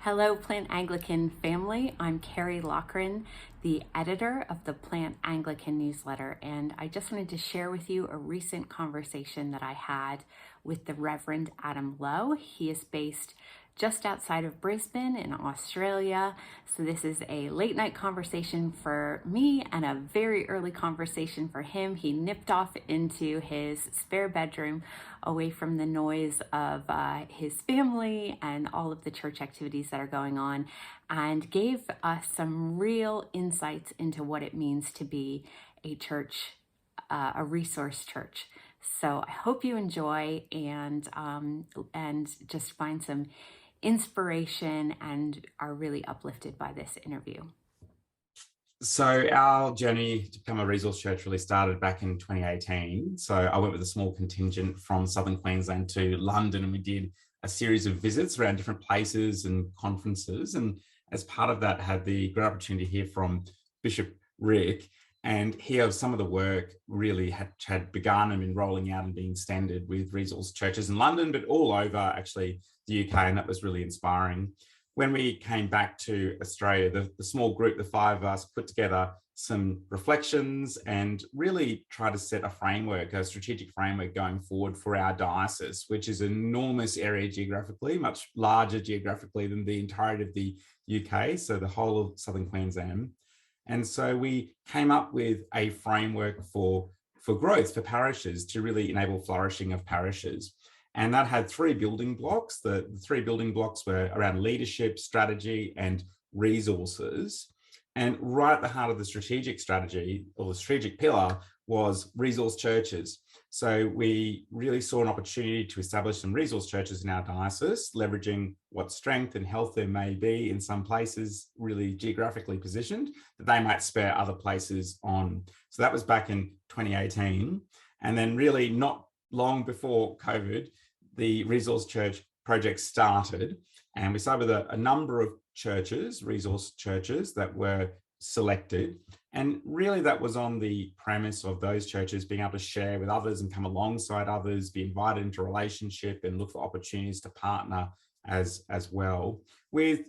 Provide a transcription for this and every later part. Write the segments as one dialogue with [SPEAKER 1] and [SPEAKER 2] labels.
[SPEAKER 1] Hello, Plant Anglican family. I'm Carrie Loughran, the editor of the Plant Anglican newsletter, and I just wanted to share with you a recent conversation that I had with the Reverend Adam Lowe. He is based just outside of Brisbane in Australia. So this is a late night conversation for me and a very early conversation for him. He nipped off into his spare bedroom away from the noise of his family and all of the church activities that are going on, and gave us some real insights into what it means to be a church, a resource church. So I hope you enjoy and just find some inspiration and are really uplifted by this interview.
[SPEAKER 2] So our journey to become a resource church really started back in 2018. So I went with a small contingent from southern Queensland to London, and we did a series of visits around different places and conferences. And as part of that, had the great opportunity to hear from Bishop Rick and hear of some of the work really had begun and been rolling out and being standard with resource churches in London, but all over actually the UK, and that was really inspiring. When we came back to Australia, the small group, the five of us, put together some reflections and really try to set a framework, a strategic framework going forward for our diocese, which is an enormous area geographically, much larger geographically than the entirety of the UK, so the whole of southern Queensland. And so we came up with a framework for growth for parishes to really enable flourishing of parishes. And that had three building blocks. The three building blocks were around leadership, strategy, and resources. And right at the heart of the strategic strategy, or the strategic pillar, was resource churches. So we really saw an opportunity to establish some resource churches in our diocese, leveraging what strength and health there may be in some places, really geographically positioned, that they might spur other places on. So that was back in 2018. And then really not long before COVID, the resource church project started, and we started with a number of churches, resource churches that were selected. And really that was on the premise of those churches being able to share with others and come alongside others, be invited into a relationship and look for opportunities to partner as well, with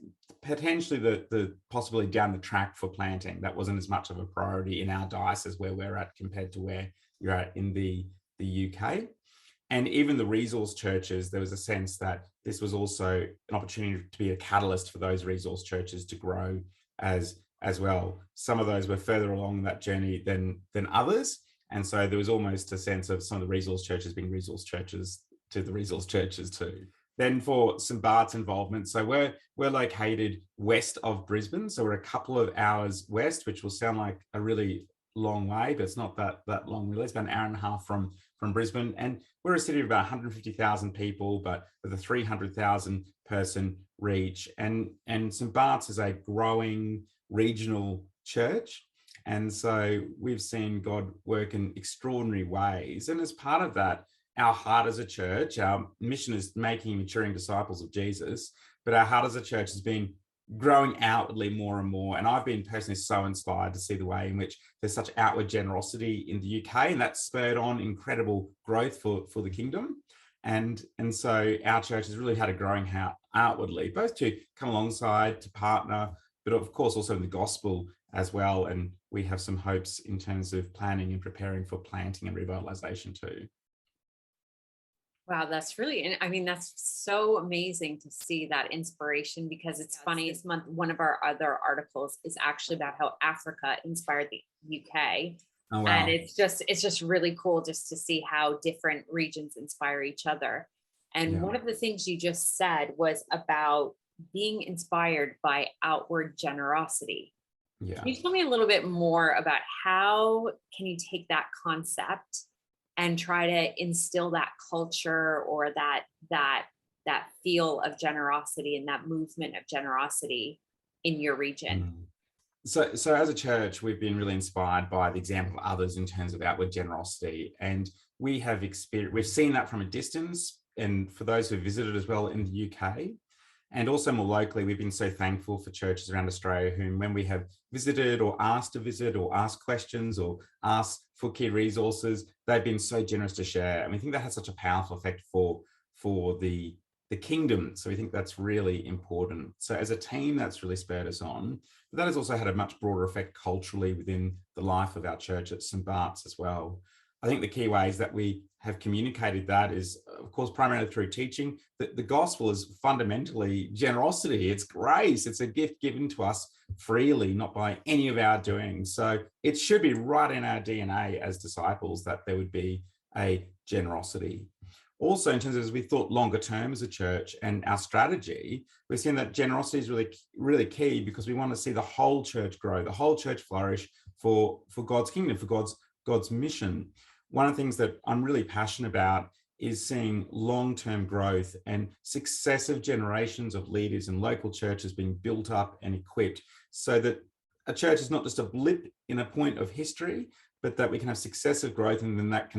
[SPEAKER 2] potentially the possibility down the track for planting. That wasn't as much of a priority in our diocese where we're at compared to where you're at in the UK. And even the resource churches, there was a sense that this was also an opportunity to be a catalyst for those resource churches to grow as well. Some of those were further along that journey than others. And so there was almost a sense of some of the resource churches being resource churches to the resource churches too. Then for St. Bart's involvement, so we're located west of Brisbane. So we're a couple of hours west, which will sound like a really long way, but it's not that long really. It's about an hour and a half from Brisbane, and we're a city of about 150,000 people, but with a 300,000 person reach. And St. Bart's is a growing regional church, and so we've seen God work in extraordinary ways. And as part of that, our heart as a church, our mission is making and maturing disciples of Jesus, but our heart as a church has been growing outwardly more and more. And I've been personally so inspired to see the way in which there's such outward generosity in the UK, and that's spurred on incredible growth for the kingdom. And so our church has really had a growing outwardly, both to come alongside, to partner, but of course also in the gospel as well. And we have some hopes in terms of planning and preparing for planting and revitalization too.
[SPEAKER 3] Wow, that's really, and I mean, that's so amazing to see that inspiration, because it's funny. This month, one of our other articles is actually about how Africa inspired the UK.
[SPEAKER 2] Oh, wow.
[SPEAKER 3] And it's just really cool just to see how different regions inspire each other. And one of the things you just said was about being inspired by outward generosity.
[SPEAKER 2] Yeah.
[SPEAKER 3] Can you tell me a little bit more about how can you take that concept and try to instill that culture or that feel of generosity and that movement of generosity in your region?
[SPEAKER 2] So as a church, we've been really inspired by the example of others in terms of outward generosity, and we've seen that from a distance, and for those who visited as well in the UK. And also more locally, we've been so thankful for churches around Australia whom, when we have visited or asked to visit or asked questions or asked for key resources, they've been so generous to share. And we think that has such a powerful effect for the the kingdom. So we think that's really important. So as a team, that's really spurred us on. But that has also had a much broader effect culturally within the life of our church at St. Bart's as well. I think the key ways that we have communicated that is, of course, primarily through teaching. The gospel is fundamentally generosity. It's grace. It's a gift given to us freely, not by any of our doing. So it should be right in our DNA as disciples that there would be a generosity. Also, in terms of as we thought longer term as a church and our strategy, we're seeing that generosity is really, really key, because we want to see the whole church grow, the whole church flourish for God's kingdom, for God's mission. One of the things that I'm really passionate about is seeing long-term growth and successive generations of leaders in local churches being built up and equipped, so that a church is not just a blip in a point of history, but that we can have successive growth, and then that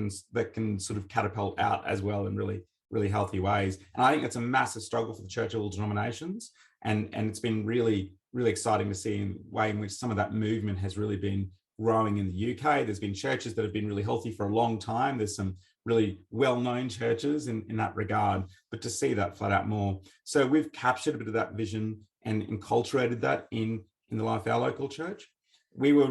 [SPEAKER 2] can sort of catapult out as well in really, really healthy ways. And I think it's a massive struggle for the church of all denominations. And it's been really, really exciting to see the way in which some of that movement has really been growing in the UK. There's been churches that have been really healthy for a long time. There's some really well-known churches in that regard, but to see that flat out more. So we've captured a bit of that vision and enculturated that in the life of our local church. We were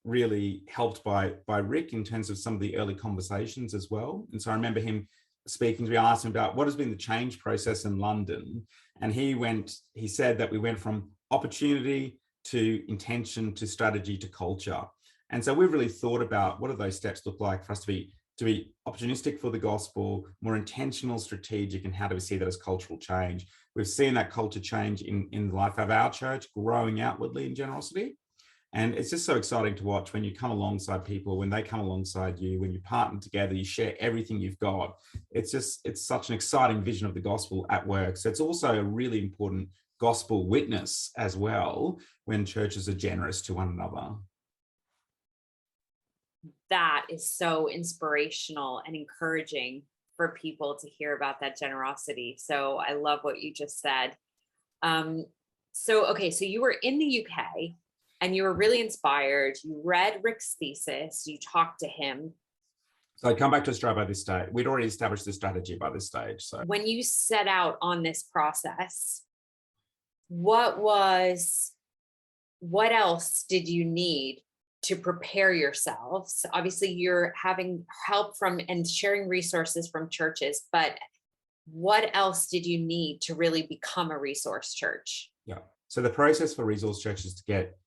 [SPEAKER 2] really helped by Rick in terms of some of the early conversations as well. And so I remember him speaking to me, I asked him about what has been the change process in London. And he said that we went from opportunity to intention to strategy to culture. And so we've really thought about what do those steps look like for us to be opportunistic for the gospel, more intentional, strategic, and how do we see that as cultural change? We've seen that culture change in the life of our church, growing outwardly in generosity. And it's just so exciting to watch when you come alongside people, when they come alongside you, when you partner together, you share everything you've got. It's such an exciting vision of the gospel at work. So it's also a really important gospel witness as well when churches are generous to one another.
[SPEAKER 3] That is so inspirational and encouraging for people to hear about that generosity. So I love what you just said. So you were in the UK and you were really inspired. You read Rick's thesis, you talked to him.
[SPEAKER 2] So I'd come back to Australia by this stage. We'd already established the strategy by this stage. So
[SPEAKER 3] when you set out on this process, what else did you need to prepare yourselves? Obviously, you're having help from and sharing resources from churches, but what else did you need to really become a resource church?
[SPEAKER 2] Yeah. So the process for resource churches to get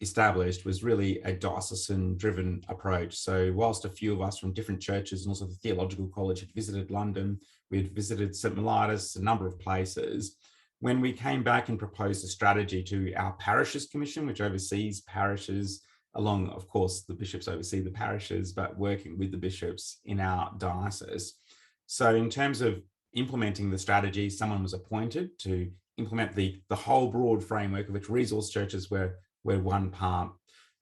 [SPEAKER 2] established was really a diocesan-driven approach. So whilst a few of us from different churches and also the Theological College had visited London, we had visited St. Mellitus, a number of places. When we came back and proposed a strategy to our parishes commission, which oversees parishes, along, of course, the bishops oversee the parishes, but working with the bishops in our diocese. So in terms of implementing the strategy, someone was appointed to implement the whole broad framework of which resource churches were one part.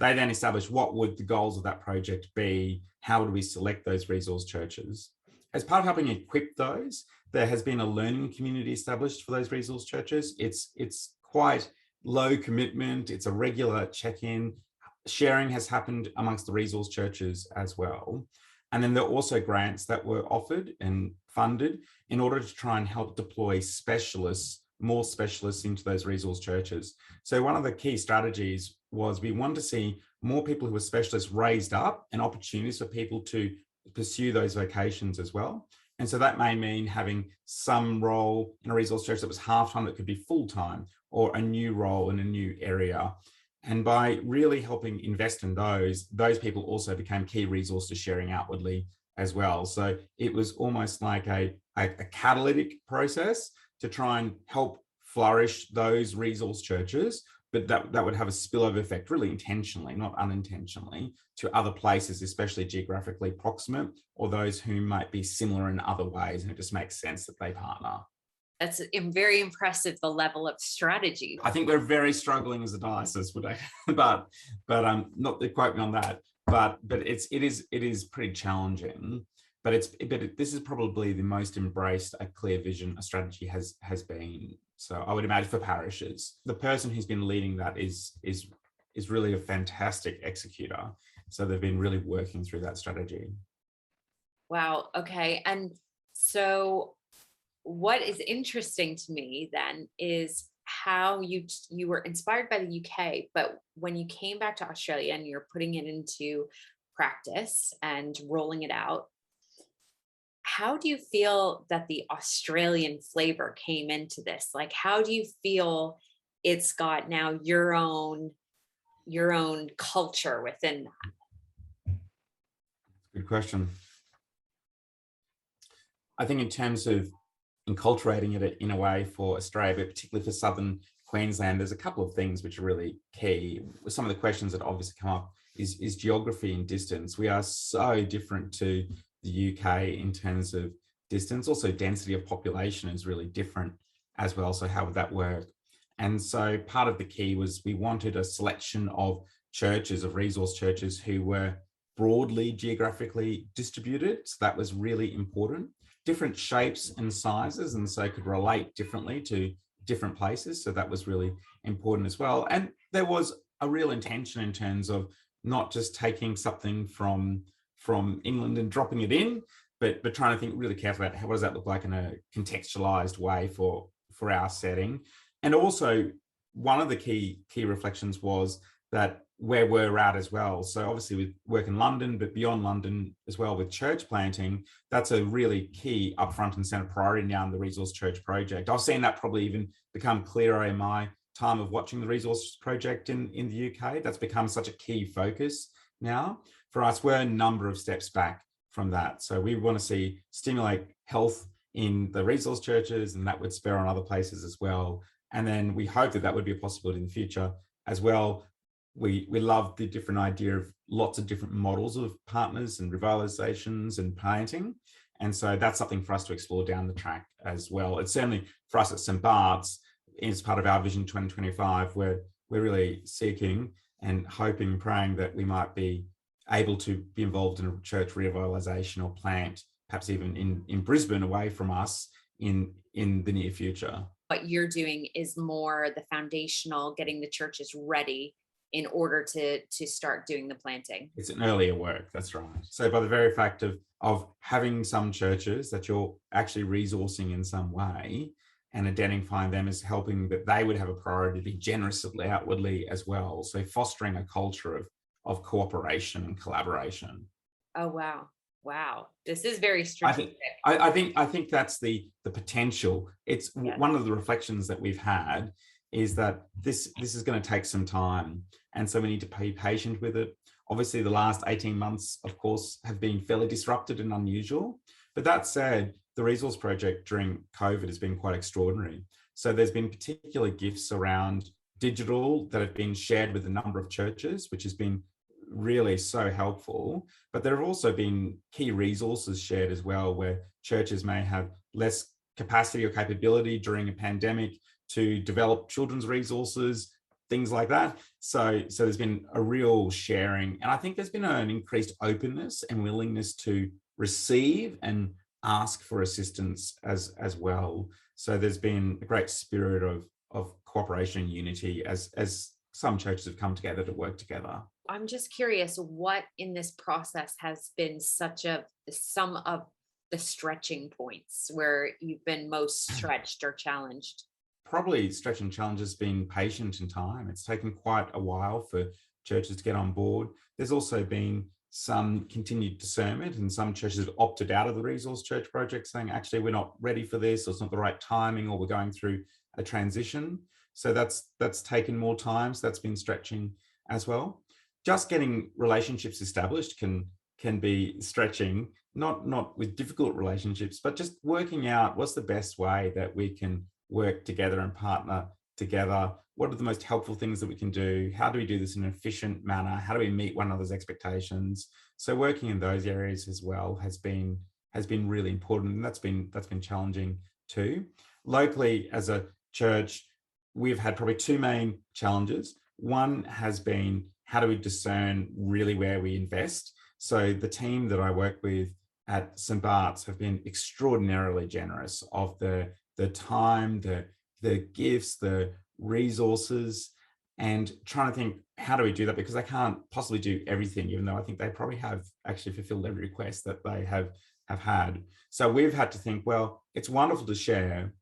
[SPEAKER 2] They then established what would the goals of that project be, how would we select those resource churches. As part of helping equip those, there has been a learning community established for those resource churches. It's quite low commitment, it's a regular check-in. Sharing has happened amongst the resource churches as well. And then there are also grants that were offered and funded in order to try and help deploy more specialists into those resource churches. So one of the key strategies was we wanted to see more people who were specialists raised up and opportunities for people to pursue those vocations as well. And so that may mean having some role in a resource church that was half-time that could be full-time, or a new role in a new area. And by really helping invest in those people also became key resources sharing outwardly as well. So it was almost like a catalytic process to try and help flourish those resource churches, but that would have a spillover effect, really intentionally, not unintentionally, to other places, especially geographically proximate, or those who might be similar in other ways, and it just makes sense that they partner.
[SPEAKER 3] That's very impressive, the level of strategy.
[SPEAKER 2] I think we're very struggling as a diocese, but not to quote me on that. But it is pretty challenging. But this is probably the most embraced a clear vision a strategy has been. So I would imagine for parishes, the person who's been leading that is really a fantastic executor. So they've been really working through that strategy.
[SPEAKER 3] Wow. Okay. And so what is interesting to me then is how you were inspired by the UK, but when you came back to Australia and you're putting it into practice and rolling it out, how do you feel that the Australian flavor came into this? Like, how do you feel it's got now your own culture within that?
[SPEAKER 2] Good question. I think in terms of enculturating it in a way for Australia, but particularly for southern Queensland, there's a couple of things which are really key. Some of the questions that obviously come up is geography and distance. We are so different to the UK in terms of distance. Also, density of population is really different as well. So how would that work? And so part of the key was we wanted a selection of churches, of resource churches who were broadly geographically distributed. So that was really important. Different shapes and sizes, and so could relate differently to different places. So that was really important as well. And there was a real intention in terms of not just taking something from England and dropping it in, but trying to think really carefully about what does that look like in a contextualized way for our setting. And also, one of the key reflections was that where we're at as well. So obviously we work in London, but beyond London as well with church planting, that's a really key upfront and centre priority now in the Resource Church project. I've seen that probably even become clearer in my time of watching the Resource Project in the UK. That's become such a key focus now. For us, we're a number of steps back from that. So we want to see stimulate health in the resource churches, and that would spur on other places as well. And then we hope that would be a possibility in the future as well. We love the different idea of lots of different models of partners and revitalizations and planting. And so that's something for us to explore down the track as well. It's certainly for us at St. Bart's, as part of our Vision 2025, we're really seeking and hoping, praying that we might be able to be involved in a church revitalization or plant, perhaps even in Brisbane, away from us in the near future.
[SPEAKER 3] What you're doing is more the foundational, getting the churches ready in order to start doing the planting.
[SPEAKER 2] It's an earlier work, that's right. So by the very fact of having some churches that you're actually resourcing in some way and identifying them as helping that they would have a priority to be generous outwardly as well. So fostering a culture of cooperation and collaboration.
[SPEAKER 3] Oh, wow. Wow. This is very strategic.
[SPEAKER 2] I think that's the potential. It's one of the reflections that we've had is that this is going to take some time. And so we need to be patient with it. Obviously, the last 18 months, of course, have been fairly disrupted and unusual. But that said, the Resource Project during COVID has been quite extraordinary. So there's been particular gifts around digital that have been shared with a number of churches, which has been really so helpful. But there have also been key resources shared as well, where churches may have less capacity or capability during a pandemic to develop children's resources, things like that. So there's been a real sharing. And I think there's been an increased openness and willingness to receive and ask for assistance as well. So there's been a great spirit of cooperation and unity as some churches have come together to work together.
[SPEAKER 3] I'm just curious, what in this process has been some of the stretching points where you've been most stretched or challenged?
[SPEAKER 2] Probably stretch and challenge has been patient and time. It's taken quite a while for churches to get on board. There's also been some continued discernment, and some churches have opted out of the Resource Church project, saying, actually, we're not ready for this, or it's not the right timing, or we're going through a transition. So that's taken more time. So that's been stretching as well. Just getting relationships established can be stretching, not with difficult relationships, but just working out what's the best way that we can work together and partner together. What are the most helpful things that we can do? How do we do this in an efficient manner? How do we meet one another's expectations? So working in those areas as well has been really important, and that's been challenging too. Locally, as a church, we've had probably two main challenges. One has been, how do we discern really where we invest? So the team that I work with at St. Bart's have been extraordinarily generous of the time, the gifts, the resources, and trying to think, how do we do that? Because they can't possibly do everything, even though I think they probably have actually fulfilled every request that they have have had. So we've had to think, well, it's wonderful to share,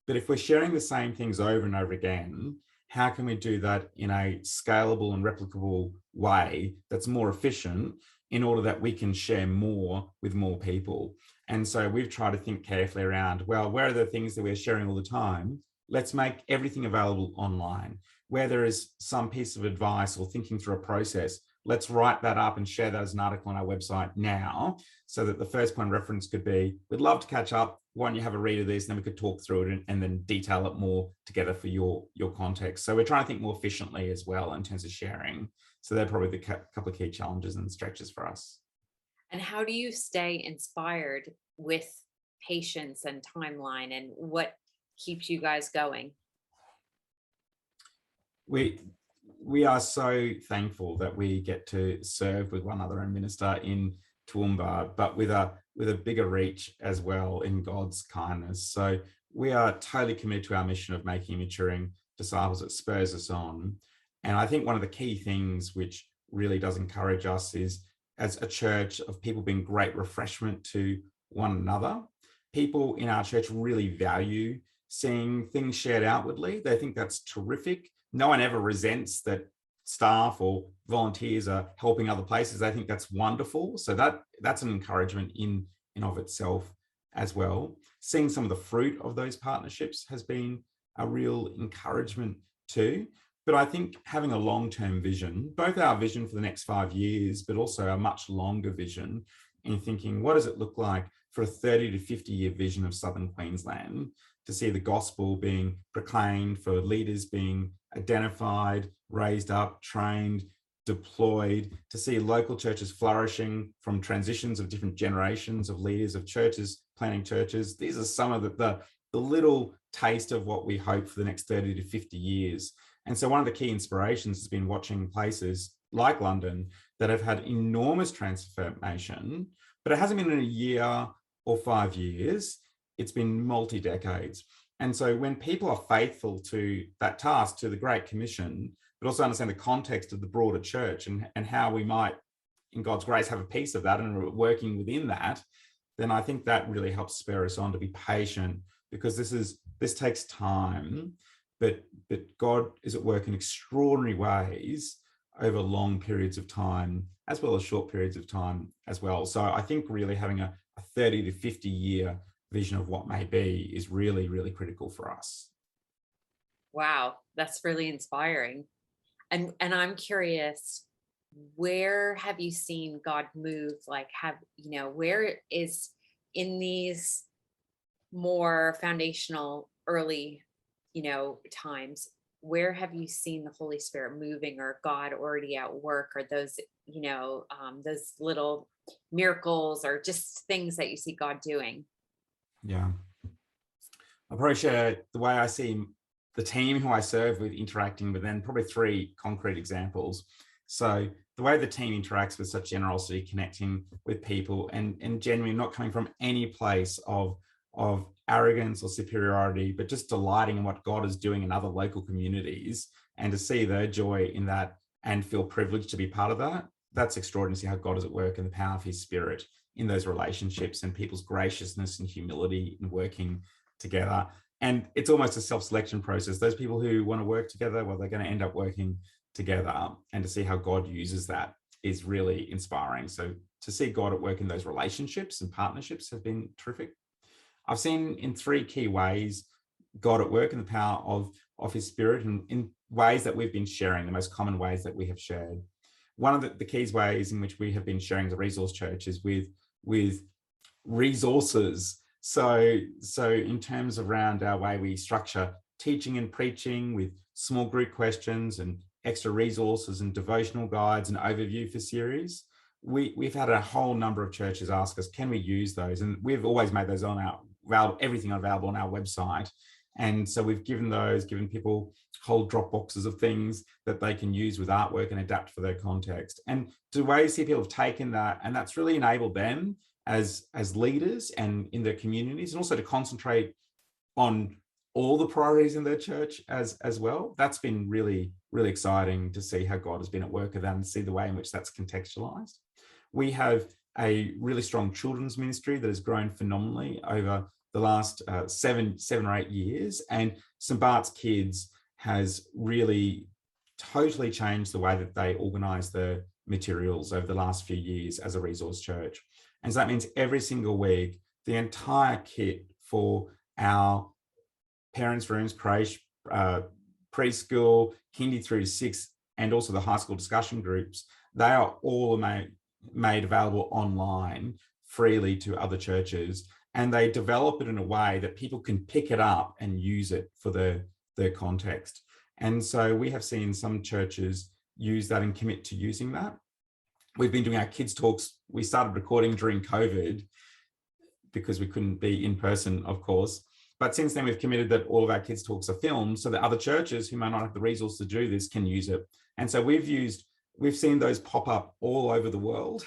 [SPEAKER 2] but if we're sharing the same things over and over again, how can we do that in a scalable and replicable way that's more efficient in order that we can share more with more people? And so we've tried to think carefully around, well, where are the things that we're sharing all the time? Let's make everything available online. Where there is some piece of advice or thinking through a process, let's write that up and share that as an article on our website now, so that the first point of reference could be, we'd love to catch up. Why don't you have a read of this? And then we could talk through it and then detail it more together for your context. So we're trying to think more efficiently as well in terms of sharing. So they're probably the couple of key challenges and stretches for us.
[SPEAKER 3] And how do you stay inspired with patience and timeline, and what keeps you guys going?
[SPEAKER 2] We are so thankful that we get to serve with one another and minister in Toowoomba, but with a bigger reach as well in God's kindness. So we are totally committed to our mission of making and maturing disciples that spurs us on. And I think one of the key things which really does encourage us is, as a church, of people being great refreshment to one another. People in our church really value seeing things shared outwardly. They think that's terrific. No one ever resents that staff or volunteers are helping other places. They think that's wonderful. So that's an encouragement in of itself as well. Seeing some of the fruit of those partnerships has been a real encouragement too. But I think having a long-term vision, both our vision for the next 5 years, but also a much longer vision, in thinking, what does it look like for a 30 to 50 year vision of Southern Queensland, to see the gospel being proclaimed, for leaders being identified, raised up, trained, deployed, to see local churches flourishing from transitions of different generations of leaders of churches, planting churches. These are some of the little taste of what we hope for the next 30 to 50 years. And so one of the key inspirations has been watching places like London that have had enormous transformation, but it hasn't been in a year or 5 years. It's been multi-decades. And so when people are faithful to that task, to the Great Commission, but also understand the context of the broader church and how we might, in God's grace, have a piece of that and are working within that, then I think that really helps spur us on to be patient, because this takes time, but God is at work in extraordinary ways over long periods of time, as well as short periods of time as well. So I think really having a 30 to 50 year vision of what may be is really, really critical for us.
[SPEAKER 3] Wow, that's really inspiring. And I'm curious, where have you seen God move? Like, where is, in these more foundational early, times, where have you seen the Holy Spirit moving, or God already at work, or those little miracles, or just things that you see God doing?
[SPEAKER 2] Yeah. I'll probably share the way I see the team who I serve with interacting, but then probably 3 concrete examples. So the way the team interacts with such generosity, connecting with people, and genuinely not coming from any place of arrogance or superiority, but just delighting in what God is doing in other local communities, and to see their joy in that and feel privileged to be part of that. That's extraordinary to see how God is at work in the power of his Spirit in those relationships, and people's graciousness and humility in working together. And it's almost a self-selection process. Those people who want to work together, well, they're going to end up working together, and to see how God uses that is really inspiring. So to see God at work in those relationships and partnerships has been terrific. I've seen in 3 key ways God at work in the power of his Spirit, and in ways that we've been sharing, the most common ways that we have shared. One of the key ways in which we have been sharing the Resource Church is with resources. So in terms of around our way we structure teaching and preaching, with small group questions and extra resources and devotional guides and overview for series, we've had a whole number of churches ask us, can we use those? And we've always made those everything available on our website. And so we've given people whole drop boxes of things that they can use with artwork and adapt for their context. And the way you see people have taken that, and that's really enabled them as leaders and in their communities, and also to concentrate on all the priorities in their church as well. That's been really, really exciting to see how God has been at work with that, and see the way in which that's contextualized. We have a really strong children's ministry that has grown phenomenally over the last 7 or 8 years. And St Bart's Kids has really totally changed the way that they organise the materials over the last few years as a resource church. And so that means every single week, the entire kit for our parents' rooms, creche, preschool, kindy through to 6, and also the high school discussion groups, they are all made available online freely to other churches. And they develop it in a way that people can pick it up and use it for their context. And so we have seen some churches use that and commit to using that. We've been doing our kids talks. We started recording during COVID because we couldn't be in person, of course. But since then, we've committed that all of our kids talks are filmed so that other churches who may not have the resource to do this can use it. And so we've seen those pop up all over the world.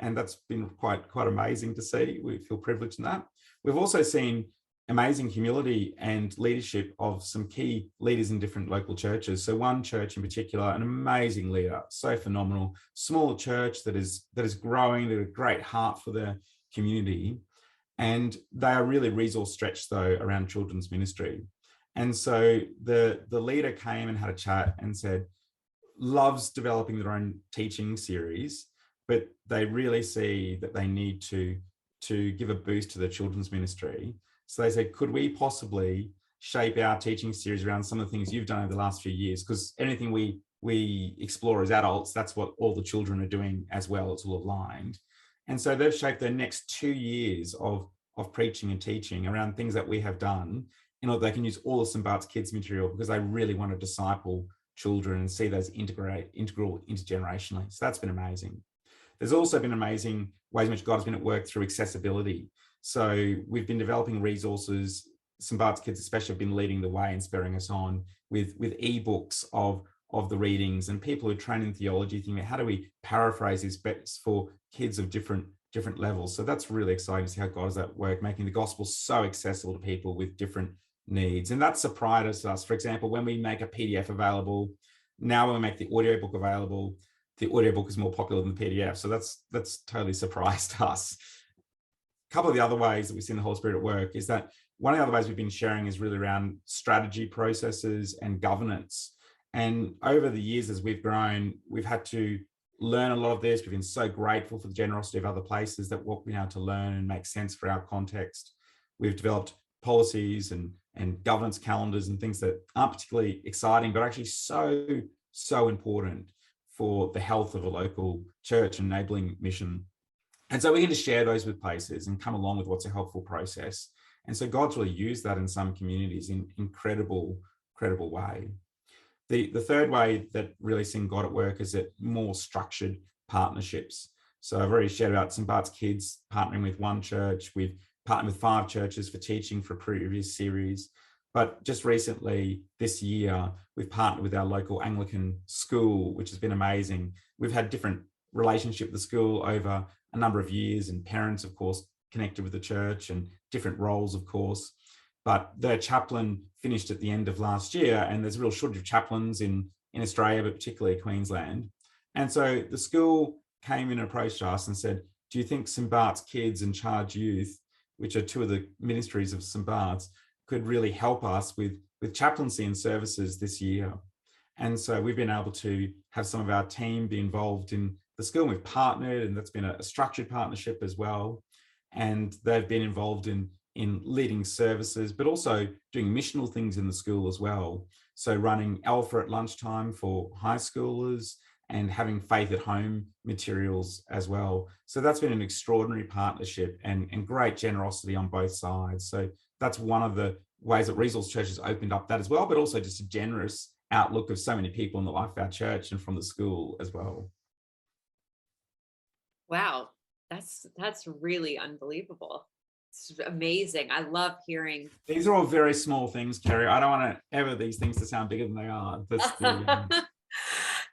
[SPEAKER 2] And that's been quite amazing to see. We feel privileged in that. We've also seen amazing humility and leadership of some key leaders in different local churches. So one church in particular, an amazing leader, so phenomenal, smaller church that is growing, they're a great heart for their community. And they are really resource stretched though around children's ministry. And so the leader came and had a chat and said, loves developing their own teaching series, but they really see that they need to give a boost to the children's ministry. So they said, could we possibly shape our teaching series around some of the things you've done over the last few years? Because anything we explore as adults, that's what all the children are doing as well. It's all aligned. And so they've shaped their next 2 years of preaching and teaching around things that we have done in order they can use all of St Bart's Kids material, because they really want to disciple children and see those integral intergenerationally. So that's been amazing. There's also been amazing ways in which God has been at work through accessibility. So we've been developing resources. St Bart's Kids especially have been leading the way and spurring us on with ebooks of the readings, and people who are trained in theology thinking, how do we paraphrase this best for kids of different levels? So that's really exciting to see how God is at work, making the gospel so accessible to people with different needs. And that surprised us. For example, when we make a PDF available, now when we make the audiobook available, the audiobook is more popular than the PDF. So that's totally surprised us. A couple of the other ways that we've seen the Holy Spirit at work is that one of the other ways we've been sharing is really around strategy processes and governance. And over the years, as we've grown, we've had to learn a lot of this. We've been so grateful for the generosity of other places that what we've been able to learn and make sense for our context. We've developed policies and governance calendars and things that aren't particularly exciting, but actually so important for the health of a local church and enabling mission. And so we can just share those with places and come along with what's a helpful process. And so God's really used that in some communities in incredible way. The third way that really seeing God at work is at more structured partnerships. So I've already shared about St Bart's Kids partnering with one church. We've partnered with 5 churches for teaching for a previous series. But just recently, this year, we've partnered with our local Anglican school, which has been amazing. We've had different relationship with the school over a number of years, and parents, of course, connected with the church and different roles, of course. But their chaplain finished at the end of last year, and there's a real shortage of chaplains in Australia, but particularly Queensland. And so the school came in and approached us and said, do you think St Bart's Kids and Charge Youth, which are 2 of the ministries of St Bart's, could really help us with chaplaincy and services this year? And so we've been able to have some of our team be involved in the school. We've partnered, and that's been a structured partnership as well. And they've been involved in leading services, but also doing missional things in the school as well. So running Alpha at lunchtime for high schoolers and having faith at home materials as well. So that's been an extraordinary partnership and great generosity on both sides. So that's one of the ways that Resource Church has opened up that as well, but also just a generous outlook of so many people in the life of our church and from the school as well.
[SPEAKER 3] Wow, that's really unbelievable. It's amazing. I love hearing.
[SPEAKER 2] These are all very small things, Kerry. I don't want these things to sound bigger than they are.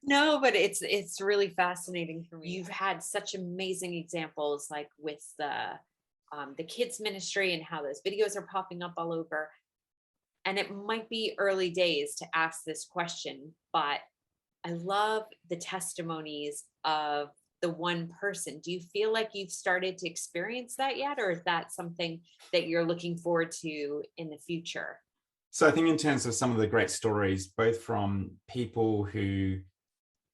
[SPEAKER 3] No, but it's really fascinating for me. You've had such amazing examples, like with the kids ministry and how those videos are popping up all over. And it might be early days to ask this question, but I love the testimonies of the one person. Do you feel like you've started to experience that yet, or is that something that you're looking forward to in the future?
[SPEAKER 2] So I think in terms of some of the great stories, both from people who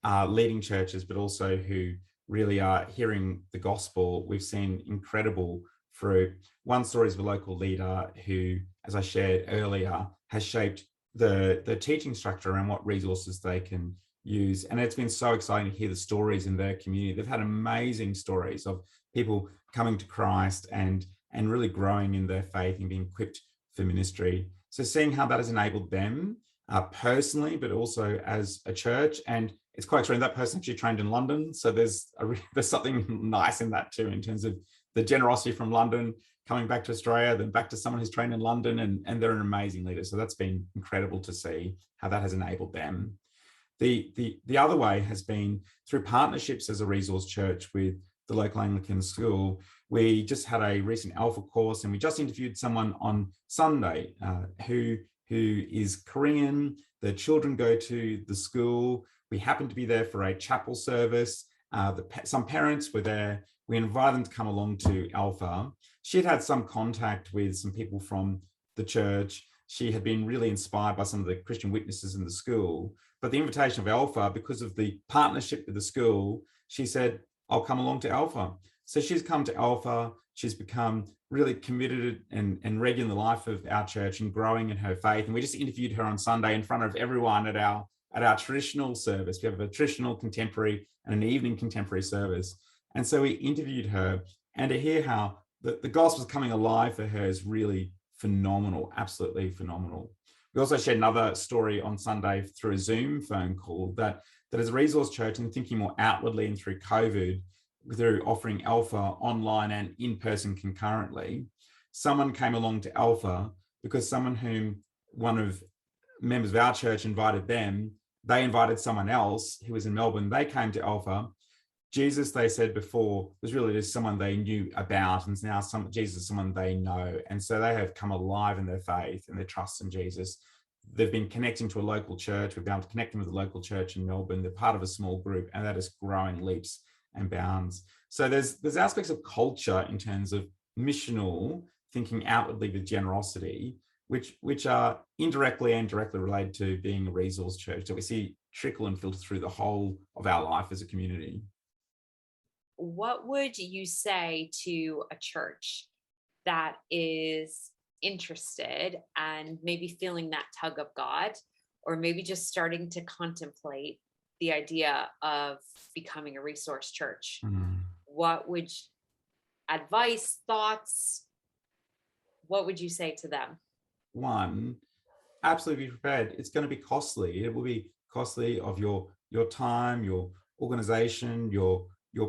[SPEAKER 2] are leading churches, but also who really are hearing the gospel, we've seen incredible fruit. One story is of a local leader who, as I shared earlier, has shaped the teaching structure around what resources they can use. And it's been so exciting to hear the stories in their community. They've had amazing stories of people coming to Christ and really growing in their faith and being equipped for ministry. So seeing how that has enabled them personally, but also as a church. And it's quite extraordinary. That person actually trained in London. So there's something nice in that too, in terms of the generosity from London coming back to Australia, then back to someone who's trained in London, and they're an amazing leader. So that's been incredible to see how that has enabled them. The other way has been through partnerships as a resource church with the local Anglican school. We just had a recent Alpha course, and we just interviewed someone on Sunday who is Korean. The children go to the school. We happened to be there for a chapel service. Some parents were there. We invited them to come along to Alpha. She had had some contact with some people from the church. She had been really inspired by some of the Christian witnesses in the school. But the invitation of Alpha, because of the partnership with the school, she said, I'll come along to Alpha. So she's come to Alpha. She's become really committed and regular in the life of our church and growing in her faith. And we just interviewed her on Sunday in front of everyone at our traditional service. We have a traditional contemporary and an evening contemporary service. And so we interviewed her, and to hear how the gospel is coming alive for her is really phenomenal, absolutely phenomenal. We also shared another story on Sunday through a Zoom phone call that as a resource church, and thinking more outwardly and through COVID, through offering Alpha online and in person concurrently, someone came along to Alpha because someone whom one of members of our church invited them, they invited someone else who was in Melbourne. They came to Alpha. Jesus, they said before, was really just someone they knew about, and now Jesus is someone they know. And so they have come alive in their faith and their trust in Jesus. They've been connecting to a local church. We've been able to connect them with a local church in Melbourne. They're part of a small group, and that is growing leaps and bounds. So there's aspects of culture in terms of missional thinking outwardly with generosity, which are indirectly and directly related to being a resource church that we see trickle and filter through the whole of our life as a community.
[SPEAKER 3] What would you say to a church that is interested and maybe feeling that tug of God, or maybe just starting to contemplate the idea of becoming a resource church? What would advice, thoughts, what would you say to them?
[SPEAKER 2] One, absolutely be prepared. It's going to be costly. It will be costly of your time, your organization, your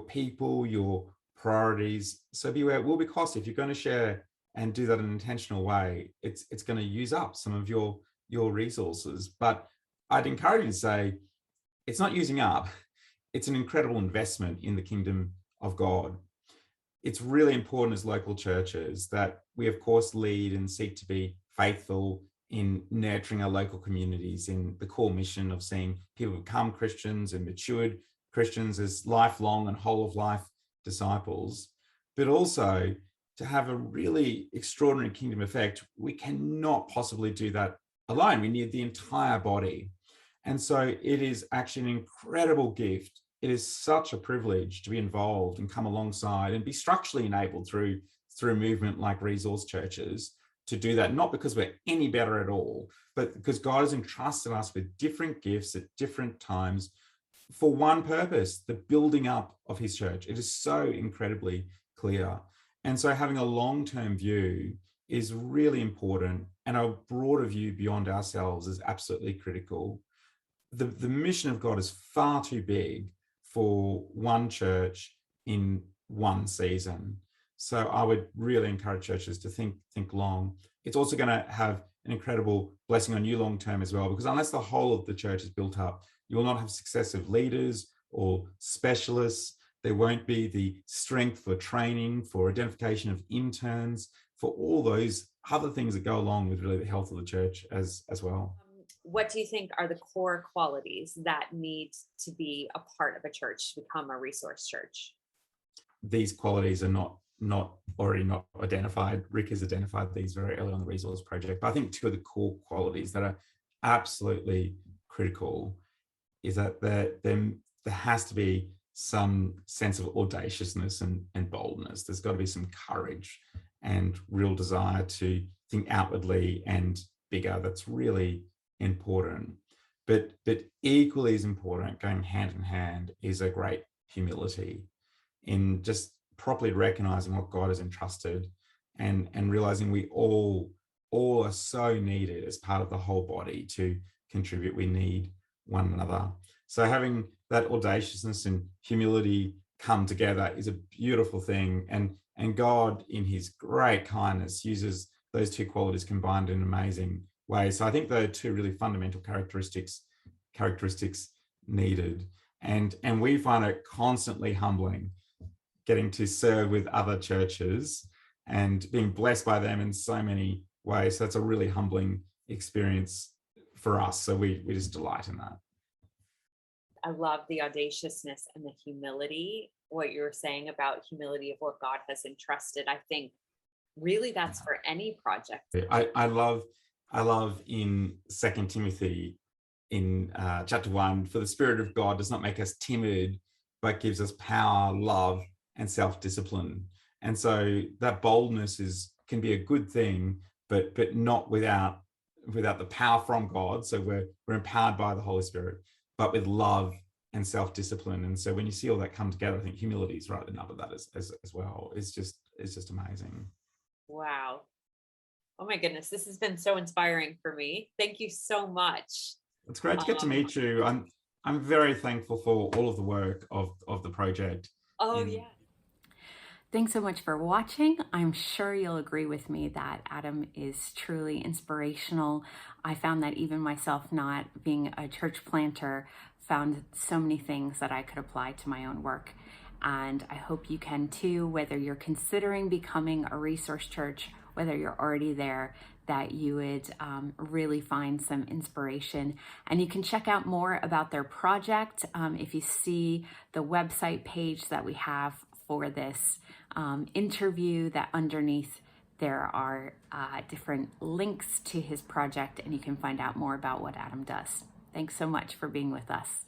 [SPEAKER 2] people, your priorities. So beware, it will be costly. If you're going to share and do that in an intentional way, it's going to use up some of your resources. But I'd encourage you to say, it's not using up. It's an incredible investment in the kingdom of God. It's really important as local churches that we, of course, lead and seek to be faithful in nurturing our local communities in the core mission of seeing people become Christians and matured Christians as lifelong and whole of life disciples, but also to have a really extraordinary kingdom effect. We cannot possibly do that alone. We need the entire body. And so it is actually an incredible gift. It is such a privilege to be involved and come alongside and be structurally enabled through a movement like resource churches to do that, not because we're any better at all, but because God has entrusted us with different gifts at different times for one purpose, the building up of his church. It is so incredibly clear. And so having a long-term view is really important, and a broader view beyond ourselves is absolutely critical. The mission of God is far too big for one church in one season. So I would really encourage churches to think long. It's also going to have an incredible blessing on you long term as well, because unless the whole of the church is built up, you will not have successive leaders or specialists. There won't be the strength for training, for identification of interns, for all those other things that go along with really the health of the church as well.
[SPEAKER 3] what do you think are the core qualities that need to be a part of a church to become a resource church?
[SPEAKER 2] These qualities are not already not identified. Rick has identified these very early on the resource project. But I think two of the core qualities that are absolutely critical is that there has to be some sense of audaciousness and boldness. There's got to be some courage and real desire to think outwardly and bigger. That's really important. But equally as important, going hand in hand, is a great humility in just properly recognizing what God has entrusted and realizing we all are so needed as part of the whole body to contribute. We need one another. So having that audaciousness and humility come together is a beautiful thing. And God, in his great kindness, uses those two qualities combined in an amazing way. So I think they're two really fundamental characteristics needed. And we find it constantly humbling getting to serve with other churches and being blessed by them in so many ways. So that's a really humbling experience for us. So we just delight in that.
[SPEAKER 3] I love the audaciousness and the humility, what you're saying about humility of what God has entrusted. I think really that's for any project.
[SPEAKER 2] I love in 2 Timothy in chapter 1, for the Spirit of God does not make us timid, but gives us power, love, and self-discipline. And so that boldness can be a good thing, but not without the power from God. So we're empowered by the Holy Spirit, but with love and self-discipline. And so when you see all that come together, I think humility is right at the nub of that as well. It's just amazing.
[SPEAKER 3] Wow. Oh my goodness, this has been so inspiring for me. Thank you so much.
[SPEAKER 2] It's great to get to meet you. I'm very thankful for all of the work of the project.
[SPEAKER 3] Oh yeah.
[SPEAKER 1] Thanks so much for watching. I'm sure you'll agree with me that Adam is truly inspirational. I found that even myself, not being a church planter, found so many things that I could apply to my own work. And I hope you can too, whether you're considering becoming a resource church, whether you're already there, that you would really find some inspiration. And you can check out more about their project if you see the website page that we have for this interview, that underneath there are different links to his project, and you can find out more about what Adam does. Thanks so much for being with us.